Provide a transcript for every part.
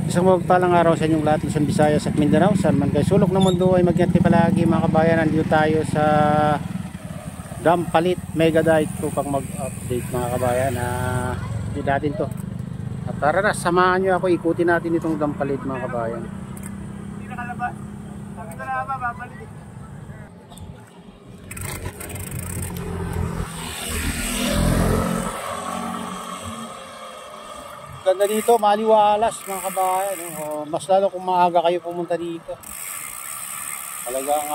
Isang mapagpalang araw sa inyong lahat, Luzon, Visayas at Mindanao. Saan man kayo sulok ng mundo ay mag-ingat kayo palagi mga kabayan. Nandito tayo sa Dampalit Megadite upang mag-update mga kabayan. Hindi natin to. At tara na, samahan nyo ako, ikutin natin itong Dampalit mga kabayan. Hindi nakalabas. Sabi ko na ba, babalik. Ganda dito, maliwalas mga kabayan. Mas lalo kung maaga kayo pumunta dito. Talagang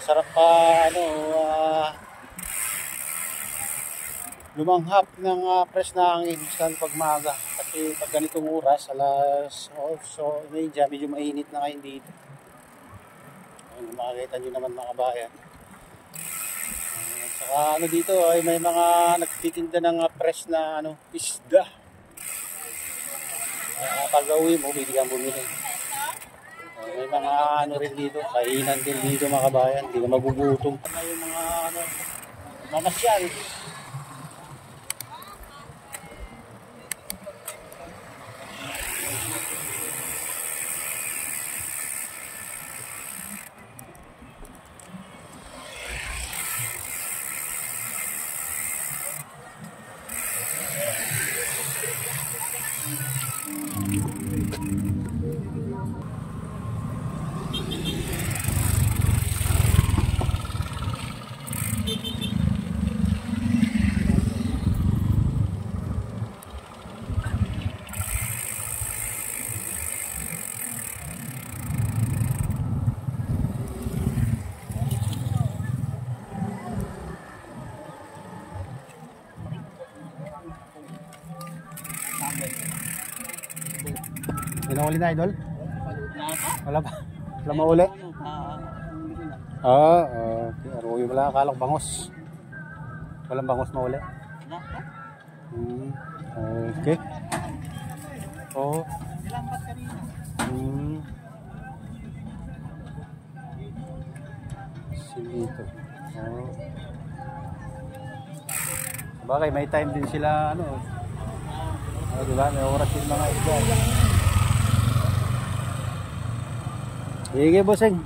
sarap pa lumanghap ng fresh na hangin lalo pag maaga. Kasi pag ganitong oras, alas 8:30, medyo mainit na ngayon dito. Ayun, makikita nyo naman mga kabayan. Saka dito ay may mga nagtitinda ng fresh na isda. Pag uwi mo, bibigyan bumili. May mga rin dito, kainan din dito mga kabayan, hindi ka magugutom. May mga mamasyal. Pinahuli na, idol? Wala pa? Wala mauli? Okay. Aruyo wala, akala ko bangos. Walang bangos mauli? Okay. Oo. Silito. Sabagay, may time din sila, diba? May oras din mga isda. Sige, bossing.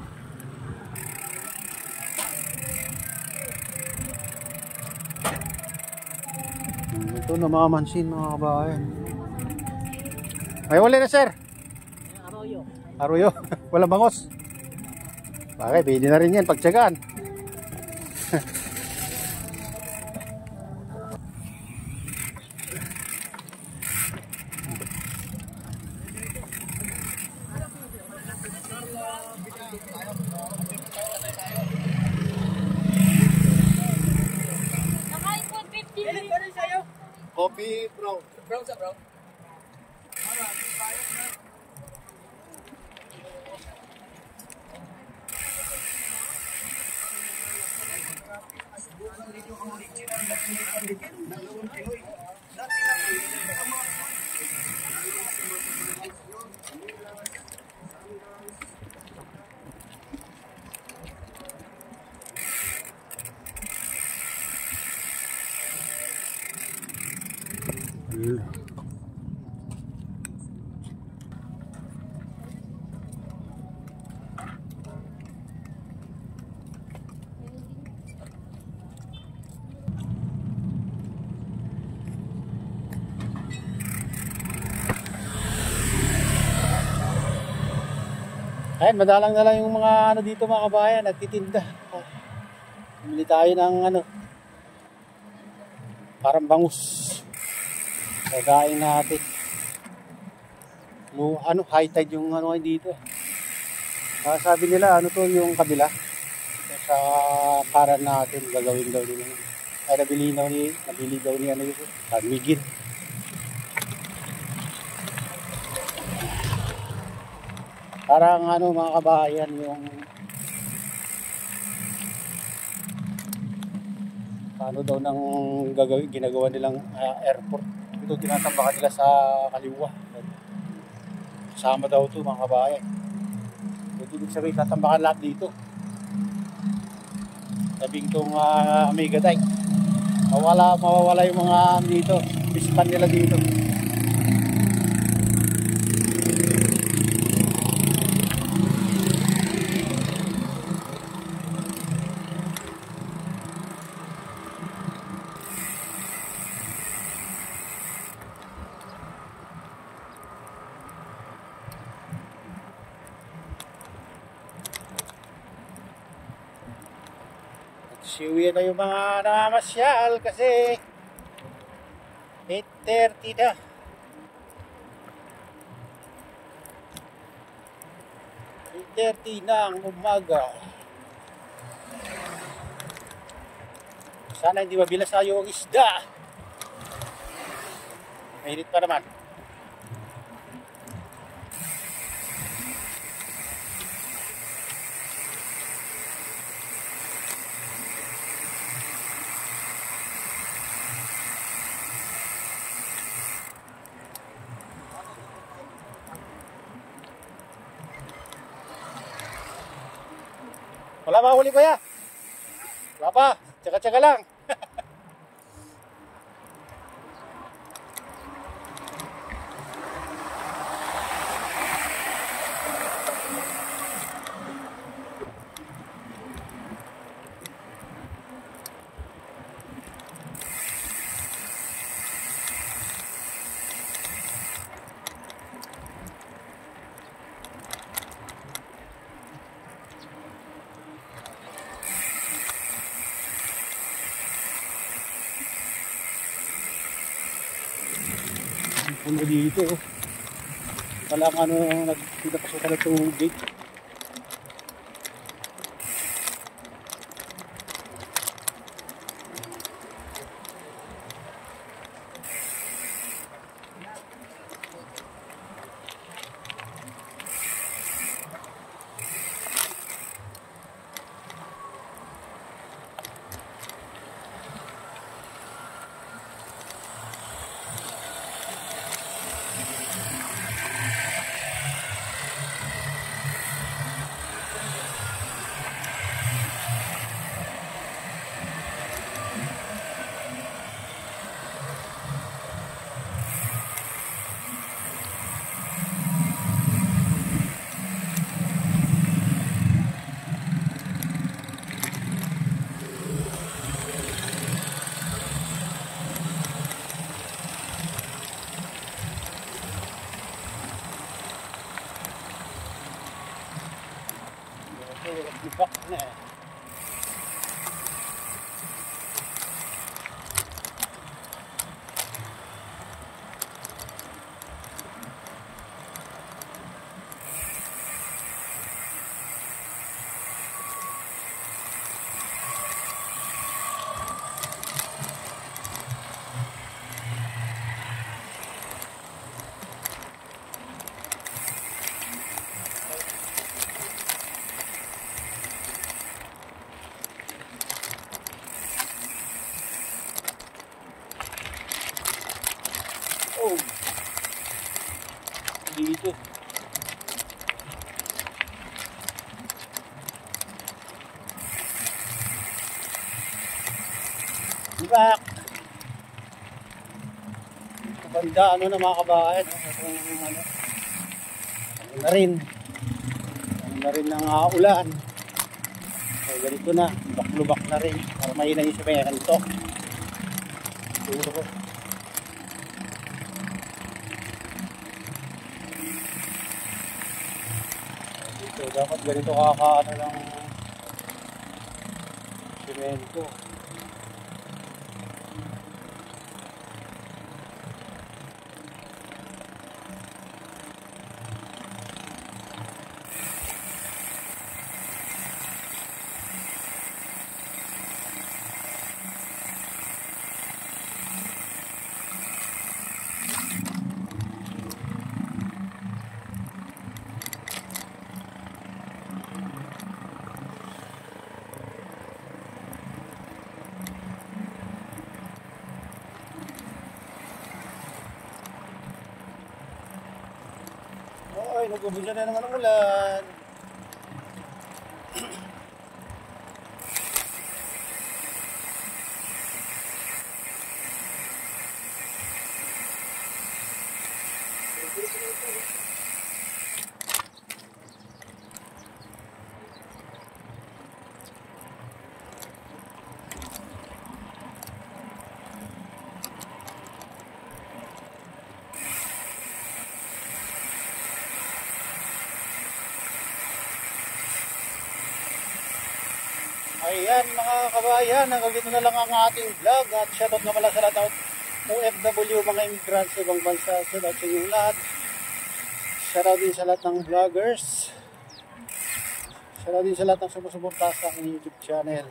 Ito na mga mansin mga kabayan. May uli na, sir. Arroyo. Arroyo. Walang bangos. Bakit, pwede na rin yan pagtsagaan. Coffee brown. Brown sa brown. Ayun, madalang na lang yung mga dito mga kabayan, nagtitinda. Bumili tayo ng parang bangus. Kagain natin. High tide yung dito. Sabi nila, to yung kabila. Sa paran natin, gagawin daw nila. Ay, nabili daw ni San Miguel. Parang mga kabayan yung daw ng ginagawa nilang airport. Ito tinatambakan nila sa kaliwa. Kasama daw ito mga kabayan. Ito ibig sabihin tatambakan lahat dito. Sabing itong Megadite. mawawala yung mga dito, pispan nila dito. Siwi na yung mga namamasyal kasi 8:30 na. Ng umaga. Sana hindi mabilas tayo ang isda. Mainit pa naman. Wala ba huli ko ya? Wala pa. Tsaka-tsaka lang. Puno dito. Walang nagpapasukan ng tubig. Libak na eh. Oh, dito. Libak. Banda na mga kabayan. Ano na rin. Ano na rin ng ulan. So, ganito na. Lubak-lubak na rin. Para mahina yung semento. Siguro ko. So, dapat ganito kakaano ng semento. Ay, nag-ubusan na naman ang ulan. ayan mga kabayan, hanggang dito na lang ang ating vlog at shoutout nga pala sa lahat ng OFW, mga immigrants sa ibang bansa. Shoutout sa inyong lahat. Shoutout din sa lahat ng vloggers. Shoutout din sa lahat ng sumusuporta sa aking YouTube channel.